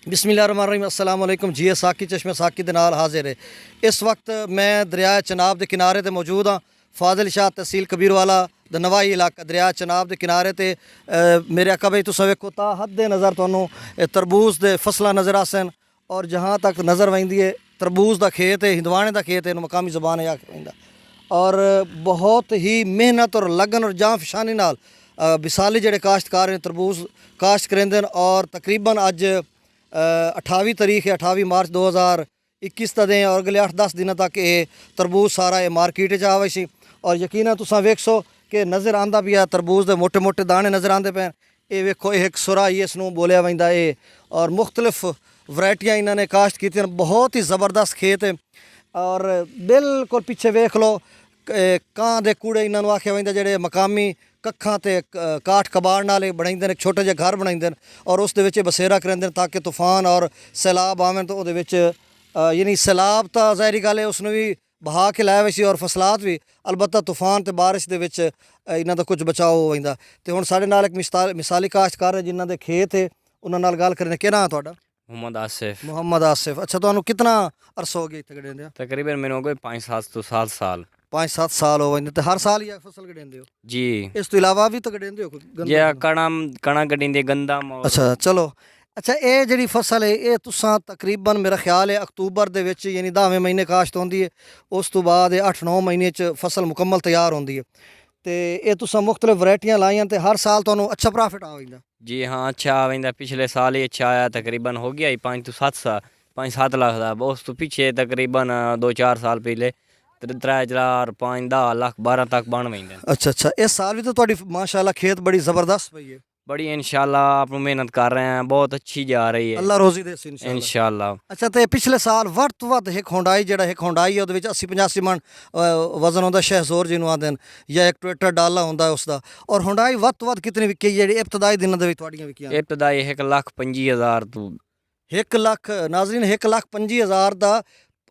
बिस्मिल्लाहिर्रहमानिर्रहीम अस्सलाम वालेकुम जी साकी चश्मे साकी दे नाल हाजिर है। इस वक्त मैं दरिया चनाब के किनारे ते मौजूद हाँ। फाजिल शाह तहसील कबीरवाला द नवाई इलाका दरिया चनाब के किनारे ते मेरे अका भाई तुस वेखो ता हद नज़र तुहानू तरबूज दे फसलां नज़र आसन और जहाँ तक नज़र वही है तरबूज का खेत है, हिंदवाने का खेत है, मकामी ज़बान है आखिर और बहुत ही मेहनत और लगन और जान फिशानी नाल विसाली जेडे काश्तकार हैं तरबूज काश्त करेंदे और तकरीबन अज 28 तारीख है 28 मार्च 2021 का दें और अगले 8-10 दिनों तक ये तरबूज सारा ये मार्केट च आवे सी और यकीनन तुसां वेखसो कि नज़र आंदा पिया तरबूज दे मोटे मोटे दाने नज़र आते पे। ये वेखो एक सुराई इसनूं बोलिया वैंदा है और मुख्तलिफ वैरायटियां इन्होंने काश्त की। बहुत ही ज़बरदस्त खेत है और बिल्कुल पिछे वेख लो कां दे कूड़े इन्होंने आख्या वैंदा जेडे मकामी कक्खां ते काठ कबाड़ नाल बनाइंदे ने, छोटे जे घर बनाइंदे और उस दे विच बसेरा करेंदे ताकि तूफान और सैलाब आवन तो उहदे विच यानी सैलाब तो ज़ाहरी गल है उसनूं भी बहा के लाया वैसी और फसलात भी अलबत्ता तूफान ते बारिश दे विच इन्हां दा कुछ बचाव हो वैंदा। ते हुण साडे नाल एक मिसाली काश्तकार है जिन्हां दे खेत है उन्हां नाल गल करने। क्या नाम है तुहाडा? मोहम्मद आसिफ। अच्छा, तुहानूं कितना अरसा हो गया इत्थे गडेंदे? तकरीबन मैंने हो गए 5-7 साल 5-7 साल हो वैंदे। ते हर साल ही फसल गडेंदे हो जी। इस तो इलावा भी तो गडेंदे हो जे कणा गड्डिंदे गंदम और अच्छा चलो। अच्छा, ये जी फसल है ये तुसां तकरीबन मेरा ख्याल है अक्तूबर दे विच यानी 10वें महीने काश्त होंदी है, उस तो बाद 8-9 महीने च फसल मुकम्मल तैयार होंदी है। तो ये तुसां मुख्तलिफ वैरायटियां लाइयां तो हर साल तुहानूं अच्छा प्रॉफिट आ वैंदा? जी हाँ, अच्छा आ वैंदा। पिछले साल ही अच्छा आया, तकरीबन हो गया ही 5-7 लाख का। उस तो पीछे तकरीबन 2-4 साल पहले 3-4-5-10 लाख 12 तक बन वैंदे। अच्छा, इस साल भी तो तुहाडी माशाअल्लाह खेत बड़ी ज़बरदस्त पई है। बड़ी इंशाल्लाह आप मेहनत कर रहे हैं, बहुत अच्छी जा रही है, अल्लाह रोज़ी दे इंशाल्लाह। अच्छा, तो पिछले साल वध तो वध एक हुंडाई जेड़ा एक हुंडाई है उहदे 80-85 मन वजन होंदा शहजोर जिन्हों आंदे या एक टोयोटा डाला होंदा है उसका। और हुंडाई वध तो वध कितनी विकी जेड़ी इब्तदाई दिनों दे तुहाडियां विकियां? इब्तदाई 1,25,000 तो 1 लाख नाज़रीन 1,25,000 का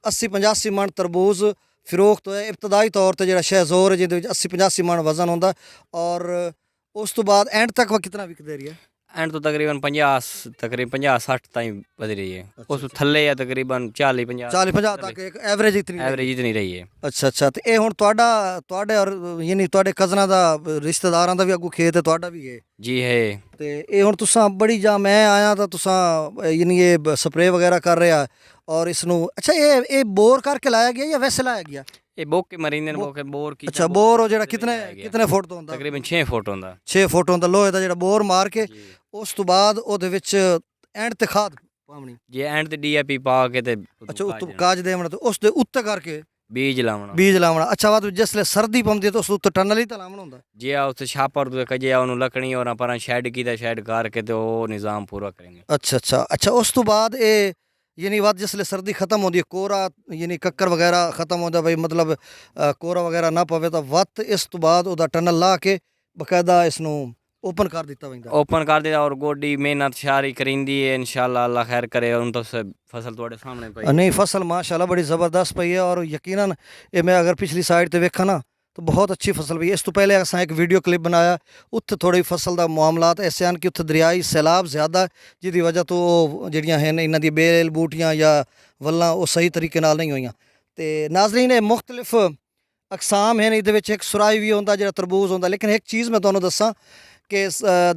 80-85 मन तरबूज फिरोख्त होया इब्तदाई तौर पर। जो शहजोर है जिहदे 80-85 मन वजन होंदा और उस तो बाद एंड तक वह कितना विकदे रही है? एंड तो तकरीबन 50-60 ताईं बध रही है। उस थल्ले या तकरीबन 40-50 तक एक एवरेज इतनी रही है। अच्छा, तो ये हुण तुहाडे और यानी तुहाडे कज़नां दा रिश्तेदारां दा भी अगू खेत है, तुहाडा भी है जी है। तो ये हुण तुसां बड़ी जा मैं आया तो तुसां यानी ये स्प्रे वगैरह कर रहे और इसनूं अच्छा ये बोर करके लाया गया या वैसे लाया गया? ये बोके मरींदे ने बोर की। अच्छा, बोर हो जेड़ा कितने फुट तो होंदा? तकरीबन 6 फुट होंदा। 6 फुट होंदा लोहे दा जेड़ा बोर मार के उस तो बाद ओहदे विच एंड ते खाद पावनी जे एंड ते डीएपी पा के ते अच्छा उत्तों काज देवना तो उस दे उत्ते करके बीज लावना। अच्छा, बाद जिसले सर्दी पौंदी है तो उस उत्ते टनल ही तो लावना होंदा जे उत्ते छापर ते कजे ओनू लकड़ी और पर शेड की शेड करके ते ओ निज़ाम पूरा करेंगे। अच्छा, उस तो बाद ये यानी बात जिसले सर्दी खत्म होती है कोरा यानी कक्कर वगैरह खत्म होता भाई मतलब कोरा वगैरह ना पवे तो वत इस तो बाद ओदा टनल ला के बकायदा इसनूं ओपन कर दिता वैंदा। ओपन कर दिया और गोडी मेहनत सारी करिंदी है इंशाल्लाह अल्लाह खैर करे। उन तो फसल थोड़े सामने पई नहीं फसल माशाल्लाह बड़ी ज़बरदस्त पई है और यकीनन ये मैं अगर पिछली साइड ते वेखा ना तो बहुत अच्छी फसल पई। इस तो पहले असां एक वीडियो क्लिप बनाया उत्थे थोड़ी फसल का मामलात ऐसे हैं कि उत्थे दरियाई सैलाब ज़्यादा जिहदी वजह तो जिहड़ियां हैं इन्हां दी बेल बूटियां या वल्लां वो सही तरीके नाल नहीं होईयां। ते नाज़रीन ये मुख्तलिफ अकसाम हैं, इहदे विच एक सुराई भी होंदा जेहड़ा तरबूज होंदा। लेकिन एक चीज़ मैं तुहानूं दस्सां कि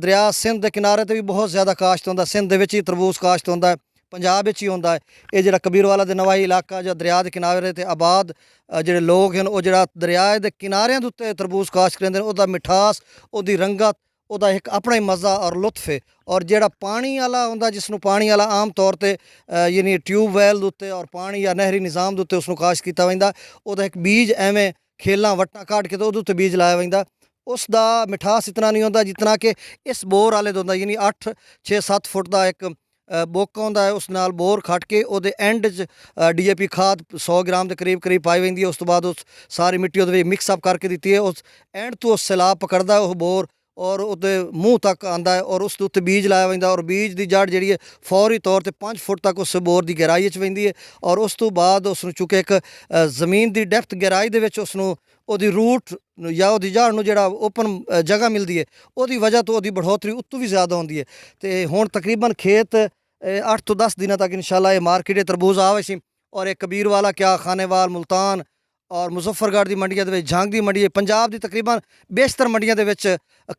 दरिया सिंध के किनारे ते भी बहुत ज़्यादा काश्त होंदा। सिंध दे विच ही तरबूज काश्त होंदा है, पंजाब विच ही होंदा है। ये जेह्ड़ा कबीरवाला दे नवाई इलाका जो दरिया दे किनारे ते आबाद जेह्ड़े लोग हैं वो जेह्ड़ा दरिया दे किनारियां दे उत्ते तरबूज काश्त करेंदे ने। ओहदा मिठास ओहदी रंगत ओहदा एक अपना ही मज़ा और लुत्फ है। और जेह्ड़ा पानी आला होंदा जिसनूं पानी आला आम तौर ते यानी ट्यूबवैल दे उत्ते और पानी या नहरी निज़ाम दे उत्ते उसनूं काश्त कीता वैंदा। ओहदा एक बीज एवें खेलां वट्टां कड्ढ के ते ओहदे उत्ते बीज लाया वैंदा। उसका मिठास इतना नहीं होता जितना कि इस बोर आले होंदा यानी 8-6-7 फुट का एक बोका होंदा है। उस नाल बोर खट के ओहदे एंड च DAP खाद 100 ग्राम के करीब पाई वैंदी है। उस तो बाद उस सारी मिट्टी ओहदे मिक्सअप करके दित्ती है। उस एंड तो सैलाब पकड़दा है वह बोर और उसके मुँह तक आंदा है और उस उत्ते बीज लाया वैंदा और बीज की जड़ जी है फौरी तौर पर 5 फुट तक उस बोर की गहराई वैंदी है। और उस तो बाद उसनूं चूँकि एक जमीन की डैप्थ गहराई दे विच उसनूं ओहदी रूट या ओहदी जड़ नूं जिहड़ा ओपन जगह मिलती है ओहदी वजह तो ओहदी बढ़ोतरी उत्तों भी ज़्यादा होंदी है। तो हुण तकरीबन खेत 8 ਤੋਂ 10 ਦਿਨਾਂ तक इंशाल्लाह ये मार्केट तरबूज आवे सी और ये कबीर वाला क्या खानेवाल मुल्तान और मुजफ्फरगढ़ ਦੀ ਮੰਡੀਆਂ ਦੇ ਵਿੱਚ ਝੰਗ ਦੀ ਮੰਡੀ ਪੰਜਾਬ ਦੀ ਤਕਰੀਬਨ ਬੇਸ਼ਤਰ ਮੰਡੀਆਂ ਦੇ ਵਿੱਚ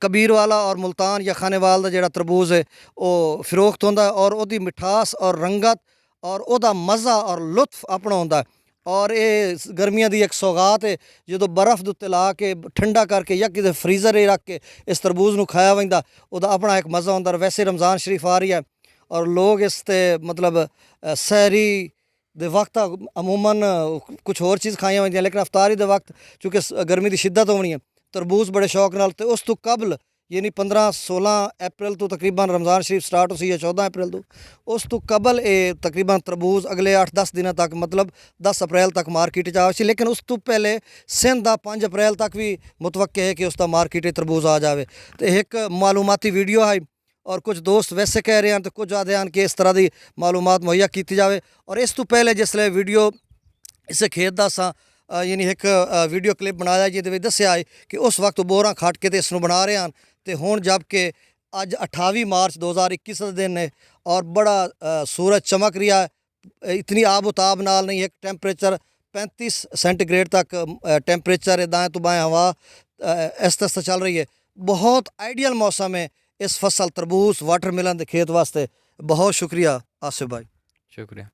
ਕਬੀਰ ਵਾਲਾ ਔਰ ਮੁਲਤਾਨ ਜਾਂ ਖਾਨੇਵਾਲ ਦਾ ਜਿਹੜਾ ਤਰਬੂਜ਼ ਹੈ ਉਹ ਫਰੋਖਤ ਹੁੰਦਾ ਔਰ ਉਹਦੀ ਮਿਠਾਸ ਔਰ ਰੰਗਤ ਔਰ ਉਹਦਾ ਮਜ਼ਾ ਔਰ ਲੁਤਫ ਆਪਣਾ ਹੁੰਦਾ ਔਰ ਇਹ ਗਰਮੀਆਂ ਦੀ ਇੱਕ ਸੌਗਾਤ ਹੈ ਜਦੋਂ ਬਰਫ਼ ਦੇ ਉੱਤੇ ਲਾ ਕੇ ਠੰਡਾ ਕਰਕੇ ਜਾਂ ਕਿਤੇ ਫਰੀਜ਼ਰ 'ਚ ਰੱਖ ਕੇ ਇਸ ਤਰਬੂਜ਼ ਨੂੰ ਖਾਇਆ ਜਾਂਦਾ ਉਹਦਾ ਆਪਣਾ ਇੱਕ ਮਜ਼ਾ ਹੁੰਦਾ ਵੈਸੇ ਰਮਜ਼ਾਨ ਸ਼ਰੀਫ ਆ ਰਹੀ ਹੈ ਔਰ ਲੋਕ ਇਸ ਤੇ ਮਤਲਬ ਸਹਿਰੀ ਦੇ ਵਕਤ ਅਮੂਮਨ ਕੁਝ ਹੋਰ ਚੀਜ਼ ਖਾਈਆਂ ਹੁੰਦੀਆਂ ਲੇਕਿਨ ਅਫਤਾਰੀ ਦੇ ਵਕਤ ਚੂँकि ਗਰਮੀ ਦੀ ਸ਼ਿੱਦਤ ਹੋਣੀ ਹੈ ਤਰਬੂਜ਼ ਬੜੇ ਸ਼ੌਕ ਨਾਲ ਤੇ ਉਸ ਤੋਂ ਕਬਲ यानी 15-16 अप्रैल तो तकरीबन रमज़ान शरीफ स्टार्ट हो या 14 अप्रैल उस तो कबल ये तकरीबन तरबूज अगले 8-10 दिनों तक मतलब 10 अप्रैल तक मार्केट आवे लेकिन उस तो पहले सिंध का 5 अप्रैल तक भी मुतवक्के है कि उसका मार्केट तरबूज आ जाए। तो एक मालूमाती वीडियो है और कुछ दोस्त वैसे कह रहे हैं तो कुछ आते हैं कि इस तरह की मालूमात मुहैया की जाए और इस तो पहले जिसले वीडियो इसे खेत का सा यानी एक वीडियो क्लिप बनाया जिहदे विच दस्सिया है कि उस वक्त बोरा खट के इस बना रहे हैं तो हुण जबकि अज 28 मार्च 2021 का दिन है और बड़ा सूरज चमक रहा है इतनी आबोताब नाल नहीं एक टेम्परेचर 35 सेंटीग्रेड तक टेम्परेचर है दाएँ तो बाएँ हवा ऐसा चल रही है बहुत आइडियल मौसम है इस फसल तरबूज वाटरमेलन के खेत वास्ते। बहुत शुक्रिया आसिफ भाई। शुक्रिया।